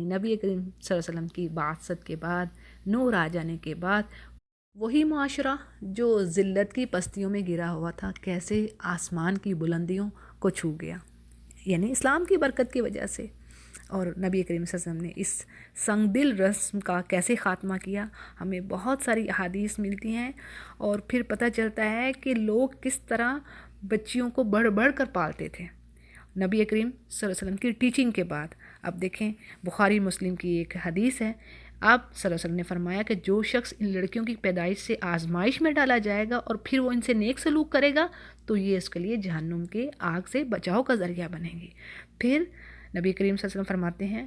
نبی کریم صلی اللہ علیہ وسلم کی بعثت کے بعد، نور آ جانے کے بعد، وہی معاشرہ جو ذلت کی پستیوں میں گرا ہوا تھا کیسے آسمان کی بلندیوں کو چھو گیا، یعنی اسلام کی برکت کی وجہ سے۔ اور نبی کریم صلی اللہ علیہ وسلم نے اس سنگ دل رسم کا کیسے خاتمہ کیا، ہمیں بہت ساری احادیث ملتی ہیں، اور پھر پتہ چلتا ہے کہ لوگ کس طرح بچیوں کو بڑھ بڑھ کر پالتے تھے نبی کریم صلی اللہ علیہ وسلم کی ٹیچنگ کے بعد۔ اب دیکھیں بخاری مسلم کی ایک حدیث ہے، آپ صلی اللہ علیہ وسلم نے فرمایا کہ جو شخص ان لڑکیوں کی پیدائش سے آزمائش میں ڈالا جائے گا اور پھر وہ ان سے نیک سلوک کرے گا تو یہ اس کے لیے جہنم کے آگ سے بچاؤ کا ذریعہ بنیں گی۔ پھر نبی کریم صلی اللہ علیہ وسلم فرماتے ہیں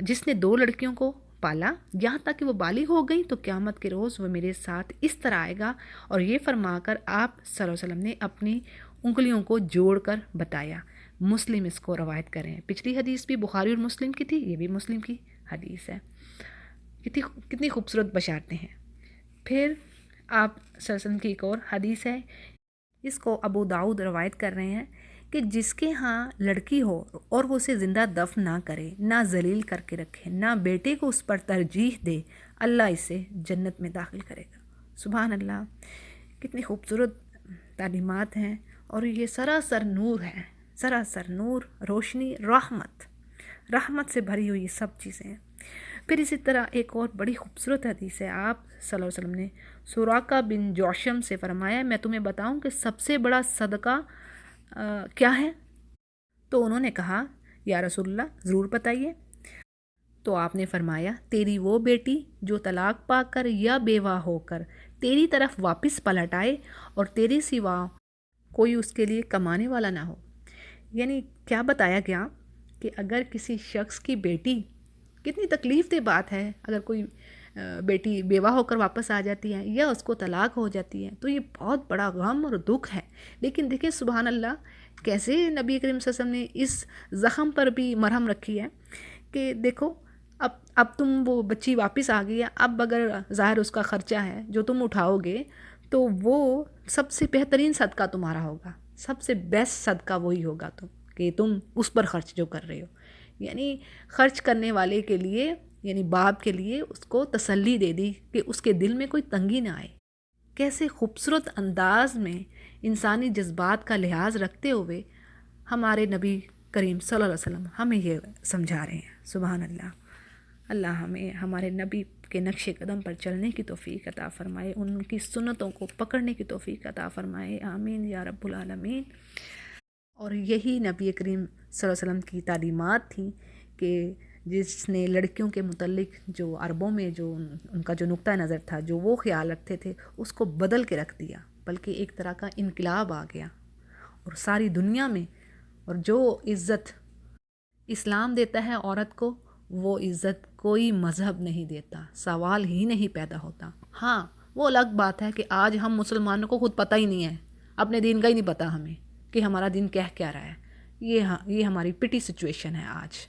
جس نے 2 لڑکیوں کو پالا یہاں تک کہ وہ بالغ ہو گئی تو قیامت کے روز وہ میرے ساتھ اس طرح آئے گا، اور یہ فرما کر آپ صلی اللہ علیہ وسلم نے اپنی انگلیوں کو جوڑ کر بتایا۔ مسلم اس کو روایت کریں، پچھلی حدیث بھی بخاری اور مسلم کی تھی، یہ بھی مسلم کی حدیث ہے۔ کتنی خوبصورت بشارتیں ہیں۔ پھر آپ صلی اللہ علیہ وسلم کی ایک اور حدیث ہے، اس کو ابو داؤد روایت کر رہے ہیں کہ جس کے ہاں لڑکی ہو اور وہ اسے زندہ دفن نہ کرے، نہ ذلیل کر کے رکھے، نہ بیٹے کو اس پر ترجیح دے، اللہ اسے جنت میں داخل کرے گا۔ سبحان اللہ، کتنی خوبصورت تعلیمات ہیں، اور یہ سراسر نور ہے، سراسر نور، روشنی، رحمت سے بھری ہوئی یہ سب چیزیں ہیں۔ پھر اسی طرح ایک اور بڑی خوبصورت حدیث ہے، آپ صلی اللہ علیہ وسلم نے سراقہ بن جوشم سے فرمایا میں تمہیں بتاؤں کہ سب سے بڑا صدقہ کیا ہے؟ تو انہوں نے کہا یا رسول اللہ ضرور بتائیے۔ تو آپ نے فرمایا تیری وہ بیٹی جو طلاق پا کر یا بیوہ ہو کر تیری طرف واپس پلٹ آئے اور تیرے سوا کوئی اس کے لیے کمانے والا نہ ہو۔ یعنی کیا بتایا گیا کہ اگر کسی شخص کی بیٹی، کتنی تکلیف دہ بات ہے اگر کوئی بیٹی بیوہ ہو کر واپس آ جاتی ہے یا اس کو طلاق ہو جاتی ہے تو یہ بہت بڑا غم اور دکھ ہے، لیکن دیکھیں سبحان اللہ کیسے نبی کریم صلی اللہ علیہ وسلم نے اس زخم پر بھی مرہم رکھی ہے کہ دیکھو اب تم وہ بچی واپس آ گئی ہے، اب اگر ظاہر اس کا خرچہ ہے جو تم اٹھاؤ گے تو وہ سب سے بہترین صدقہ تمہارا ہوگا، سب سے بیسٹ صدقہ وہی ہوگا کہ تم اس پر خرچ جو کر رہے ہو۔ یعنی خرچ کرنے والے کے لیے، یعنی باپ کے لیے اس کو تسلی دے دی کہ اس کے دل میں کوئی تنگی نہ آئے۔ کیسے خوبصورت انداز میں انسانی جذبات کا لحاظ رکھتے ہوئے ہمارے نبی کریم صلی اللہ علیہ وسلم ہمیں یہ سمجھا رہے ہیں۔ سبحان اللہ، اللہ ہمیں ہمارے نبی کے نقش قدم پر چلنے کی توفیق عطا فرمائے، ان کی سنتوں کو پکڑنے کی توفیق عطا فرمائے، آمین یا رب العالمین۔ اور یہی نبی کریم صلی اللہ علیہ وسلم کی تعلیمات تھیں کہ جس نے لڑکیوں کے متعلق جو عربوں میں جو ان کا جو نقطہ نظر تھا، جو وہ خیال رکھتے تھے، اس کو بدل کے رکھ دیا، بلکہ ایک طرح کا انقلاب آ گیا، اور ساری دنیا میں، اور جو عزت اسلام دیتا ہے عورت کو وہ عزت کوئی مذہب نہیں دیتا، سوال ہی نہیں پیدا ہوتا۔ ہاں وہ الگ بات ہے کہ آج ہم مسلمانوں کو خود پتہ ہی نہیں ہے، اپنے دین کا ہی نہیں پتہ ہمیں کہ ہمارا دین کہہ کیا رہا ہے، یہ ہماری پٹی سچویشن ہے آج۔